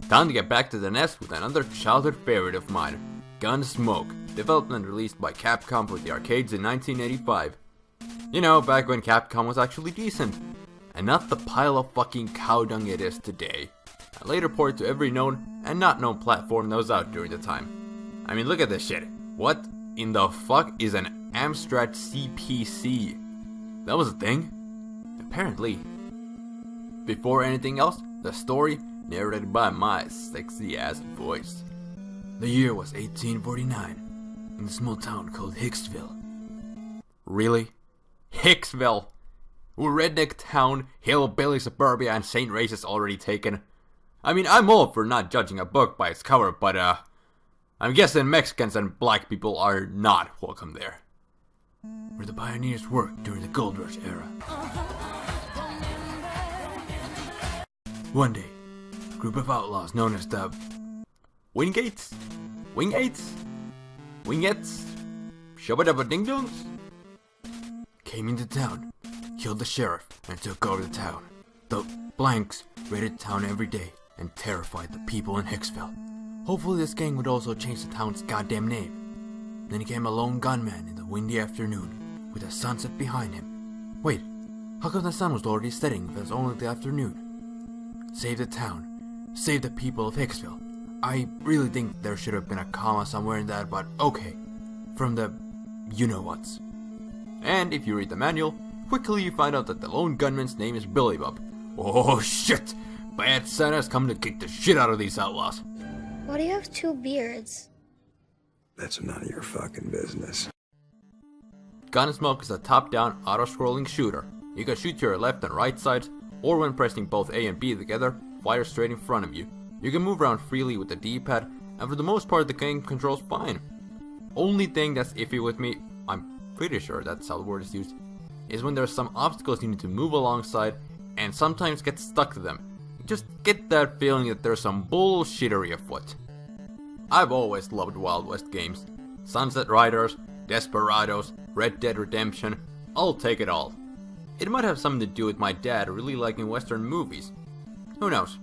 Time to get back to the nest with another childhood favorite of mine, Gun.Smoke, developed and released by Capcom for the arcades in 1985. You know, back when Capcom was actually decent, and not the pile of fucking cow dung it is today. A later port to every known and not known platform that was out during the time. I mean, look at this shit. What in the fuck is an Amstrad CPC? That was a thing? Apparently. Before anything else, the story narrated by my sexy ass voice. The year was 1849 in a small town called Hicksville. Really? Hicksville? Redneck town, hillbilly suburbia, and Saint races already taken. I mean, I'm all for not judging a book by its cover, but I'm guessing Mexicans and black people are not welcome there. Where the pioneers worked during the gold rush era. One day, a group of outlaws known as the Wingates? Shabba-dabba-ding-dongs? Came into town, killed the sheriff, and took over the town. The blanks raided town every day and terrified the people in Hicksville. Hopefully this gang would also change the town's goddamn name. Then came a lone gunman in the windy afternoon, with the sunset behind him. Wait, how come the sun was already setting if it was only the afternoon? Save the town. Save the people of Hicksville. I really think there should have been a comma somewhere in that, but okay. From the you-know-whats. And if you read the manual, quickly you find out that the lone gunman's name is Billy Bob. Oh shit! Bad Santa's come to kick the shit out of these outlaws. Why do you have two beards? That's none of your fucking business. Gun.Smoke is a top-down, auto-scrolling shooter. You can shoot to your left and right sides, or when pressing both A and B together, fire straight in front of you. You can move around freely with the D-pad, and for the most part the game controls fine. Only thing that's iffy with me, I'm pretty sure that's how the word is used, is when there's some obstacles you need to move alongside, and sometimes get stuck to them. You just get that feeling that there's some bullshittery afoot. I've always loved Wild West games. Sunset Riders, Desperados, Red Dead Redemption, I'll take it all. It might have something to do with my dad really liking Western movies. Who knows?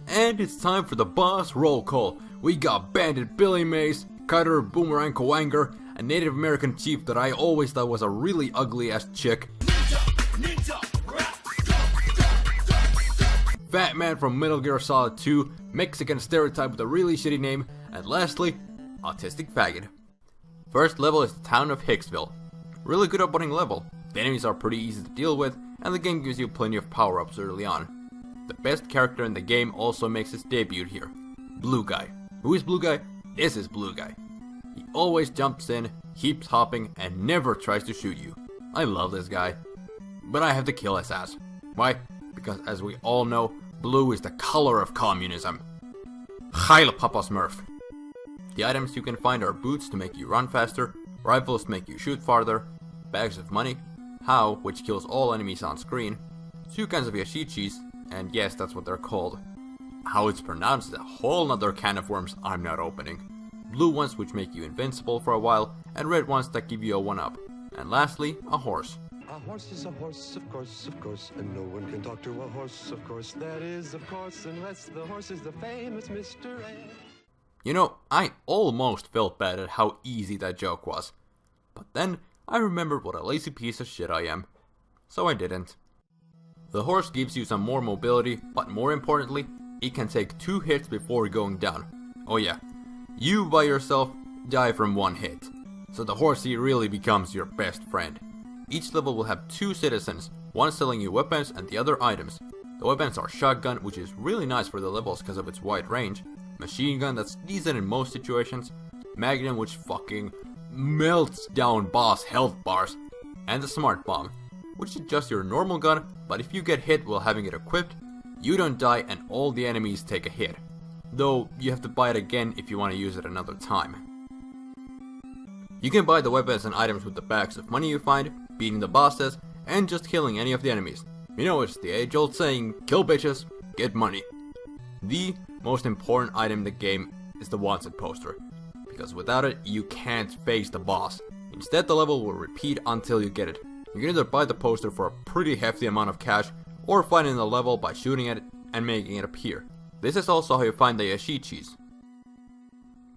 And it's time for the boss roll call. We got Bandit Billy Mays, Cutter Boomerang Coanger, a Native American chief that I always thought was a really ugly ass chick. Fat Man from Metal Gear Solid 2, Mexican stereotype with a really shitty name, and lastly, Autistic Faggot. First level is the town of Hicksville. Really good opening level. The enemies are pretty easy to deal with, and the game gives you plenty of power-ups early on. The best character in the game also makes his debut here. Blue Guy. Who is Blue Guy? This is Blue Guy. He always jumps in, keeps hopping, and never tries to shoot you. I love this guy. But I have to kill his ass. Why? Because as we all know, blue is the color of communism. Heil Papa Smurf. The items you can find are boots to make you run faster, rifles to make you shoot farther, bags of money, How, which kills all enemies on screen, 2 kinds of yashichis, and yes, that's what they're called. How it's pronounced is a whole nother can of worms I'm not opening. Blue ones which make you invincible for a while, and red ones that give you a 1-up. And lastly, a horse. A horse is a horse, of course, and no one can talk to a horse, of course, that is, of course, unless the horse is the famous Mr. A. You know, I almost felt bad at how easy that joke was. But then, I remembered what a lazy piece of shit I am. So I didn't. The horse gives you some more mobility, but more importantly, it can take 2 hits before going down. Oh yeah, you by yourself die from 1 hit. So the horsey really becomes your best friend. Each level will have 2 citizens, one selling you weapons and the other items. The weapons are shotgun, which is really nice for the levels because of its wide range, machine gun that's decent in most situations, magnum which fucking melts down boss health bars, and the smart bomb, which is just your normal gun, but if you get hit while having it equipped, you don't die and all the enemies take a hit. Though you have to buy it again if you want to use it another time. You can buy the weapons and items with the bags of money you find, beating the bosses, and just killing any of the enemies. You know, it's the age-old saying, kill bitches, get money. The most important item in the game is the wanted poster, because without it, you can't face the boss. Instead, the level will repeat until you get it. You can either buy the poster for a pretty hefty amount of cash, or find it in the level by shooting at it, and making it appear. This is also how you find the yashichis.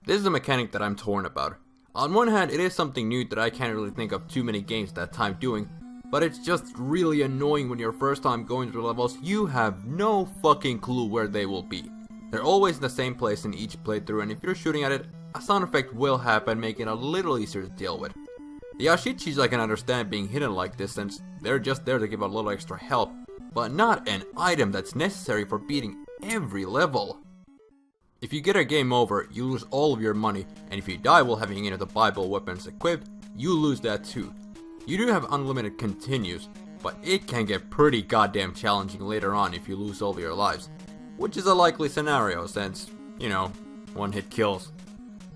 This is a mechanic that I'm torn about. On one hand, it is something new that I can't really think of too many games that time doing, but it's just really annoying when your first time going through levels, you have no fucking clue where they will be. They're always in the same place in each playthrough, and if you're shooting at it, a sound effect will happen, making it a little easier to deal with. The yashichis I can understand being hidden like this since they're just there to give a little extra help, but not an item that's necessary for beating every level. If you get a game over, you lose all of your money, and if you die while having any of the Bible weapons equipped, you lose that too. You do have unlimited continues, but it can get pretty goddamn challenging later on if you lose all of your lives. Which is a likely scenario since, you know, one hit kills.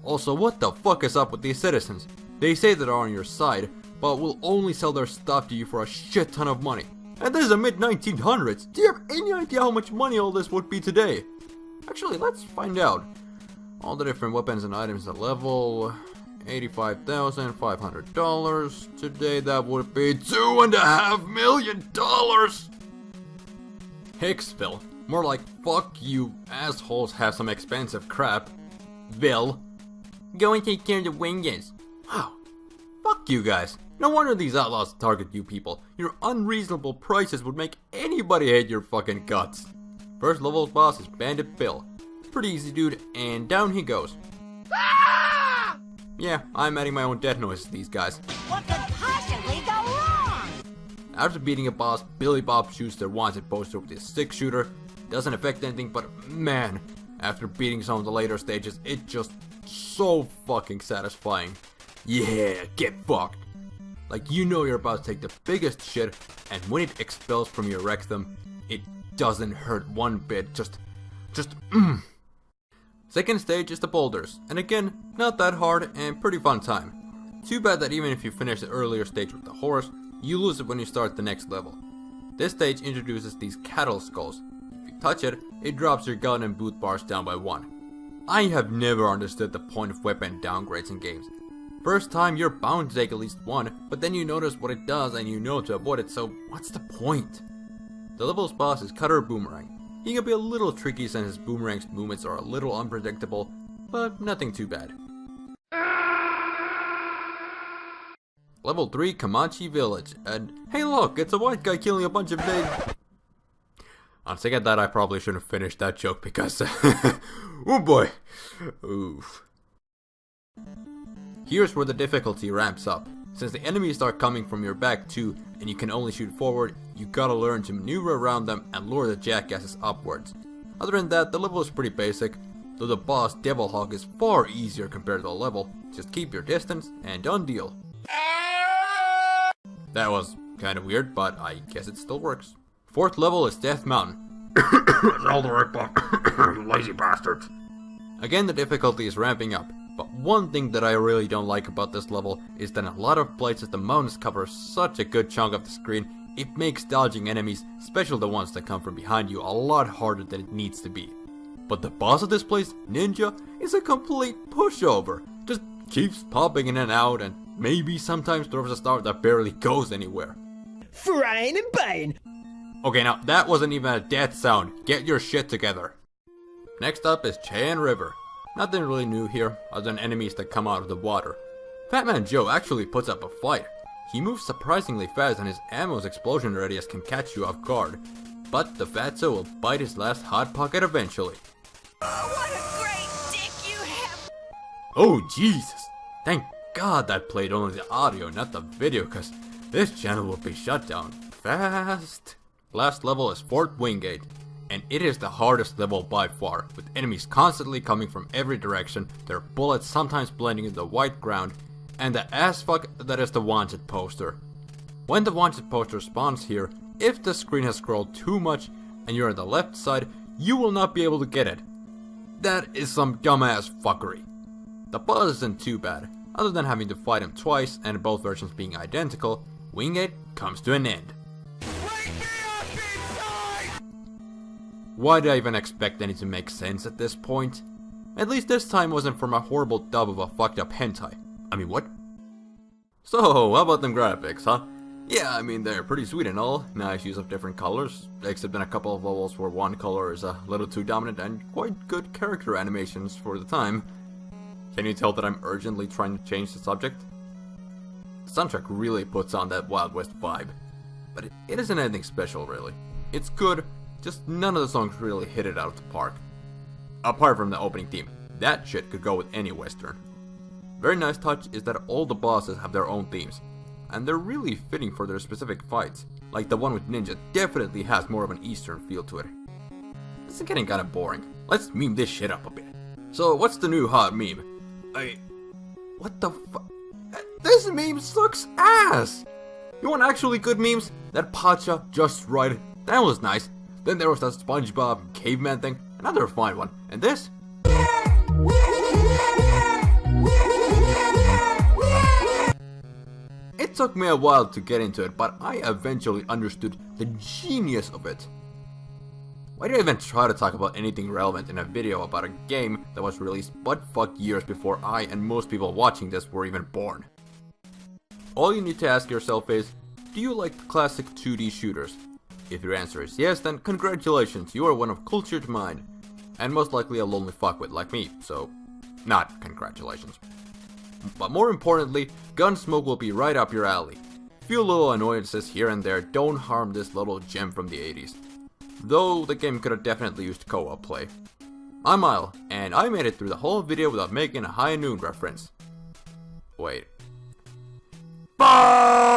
Also, what the fuck is up with these citizens? They say they're on your side, but will only sell their stuff to you for a shit ton of money. And this is the mid-1900s. Do you have any idea how much money all this would be today? Actually, let's find out. All the different weapons and items at level $85,500. Today that would be $2.5 million. Hicksville. More like fuck you assholes have some expensive crap. Ville. Go and take care of the Wingates. Wow. Fuck you guys. No wonder these outlaws target you people. Your unreasonable prices would make anybody hate your fucking guts. First level's boss is Bandit Phil. Pretty easy dude, and down he goes. Ah! Yeah, I'm adding my own death noises to these guys. What could possibly go wrong? After beating a boss, Billy Bob shoots their wanted poster with his 6-shooter. Doesn't affect anything, but man, after beating some of the later stages, it's just so fucking satisfying. Yeah, get fucked. Like you know you're about to take the biggest shit, and when it expels from your rectum, it doesn't hurt one bit, just Second stage is the Polders, and again, not that hard and pretty fun time. Too bad that even if you finish the earlier stage with the horse, you lose it when you start the next level. This stage introduces these cattle skulls. If you touch it, it drops your gun and boot bars down by 1. I have never understood the point of weapon downgrades in games. First time you're bound to take at least one, but then you notice what it does and you know to avoid it, so what's the point? The level's boss is Cutter Boomerang. He can be a little tricky since his boomerang's movements are a little unpredictable, but nothing too bad. Level 3 Comanche Village, and hey look, it's a white guy killing a bunch of natives. On second thought, I probably shouldn't have finished that joke because, oh boy, oof. Here's where the difficulty ramps up. Since the enemies start coming from your back too, and you can only shoot forward, you gotta learn to maneuver around them and lure the jackasses upwards. Other than that, the level is pretty basic, though the boss Devil Hawk is far easier compared to the level. Just keep your distance and done deal. That was kinda weird, but I guess it still works. Fourth level is Death Mountain. All the right, lazy bastards. Again, the difficulty is ramping up. But one thing that I really don't like about this level is that in a lot of places the mountains cover such a good chunk of the screen, it makes dodging enemies, especially the ones that come from behind you, a lot harder than it needs to be. But the boss of this place, Ninja, is a complete pushover. Just keeps popping in and out and maybe sometimes throws a star that barely goes anywhere. Fraying and baying. Okay, now that wasn't even a death sound. Get your shit together. Next up is Cheyenne River. Nothing really new here, other than enemies that come out of the water. Fat Man Joe actually puts up a fight. He moves surprisingly fast and his ammo's explosion radius can catch you off guard. But the fatso will bite his last hot pocket eventually. Oh, what a great dick you have! Oh Jesus! Thank God that played only the audio, not the video, cause this channel will be shut down fast. Last level is Fort Wingate. And it is the hardest level by far, with enemies constantly coming from every direction, their bullets sometimes blending into the white ground, and the ass fuck that is the wanted poster. When the wanted poster spawns here, if the screen has scrolled too much and you're on the left side, you will not be able to get it. That is some dumbass fuckery. The boss isn't too bad, other than having to fight him twice and both versions being identical, Wingate comes to an end. Why did I even expect any to make sense at this point? At least this time wasn't from a horrible dub of a fucked up hentai. I mean, what? So, how about them graphics, huh? Yeah, I mean, they're pretty sweet and all. Nice use of different colors, except in a couple of levels where one color is a little too dominant, and quite good character animations for the time. Can you tell that I'm urgently trying to change the subject? The soundtrack really puts on that Wild West vibe, but it isn't anything special really. It's good, just none of the songs really hit it out of the park. Apart from the opening theme, that shit could go with any western. Very nice touch is that all the bosses have their own themes, and they're really fitting for their specific fights. Like the one with Ninja definitely has more of an Eastern feel to it. This is getting kinda boring. Let's meme this shit up a bit. So what's the new hot meme? What the fuck? This meme sucks ass! You want actually good memes? That Pacha just right. That was nice. Then there was that SpongeBob caveman thing. Another fine one. And this? It took me a while to get into it, but I eventually understood the genius of it. Why do I even try to talk about anything relevant in a video about a game that was released butt-fuck years before I and most people watching this were even born? All you need to ask yourself is, do you like classic 2D shooters? If your answer is yes, then congratulations, you are one of cultured mind. And most likely a lonely fuckwit like me, so not congratulations. But more importantly, Gun.Smoke will be right up your alley. Few little annoyances here and there don't harm this little gem from the 80s. Though the game could have definitely used co-op play. I'm Isle, and I made it through the whole video without making a High Noon reference. Wait. Bye!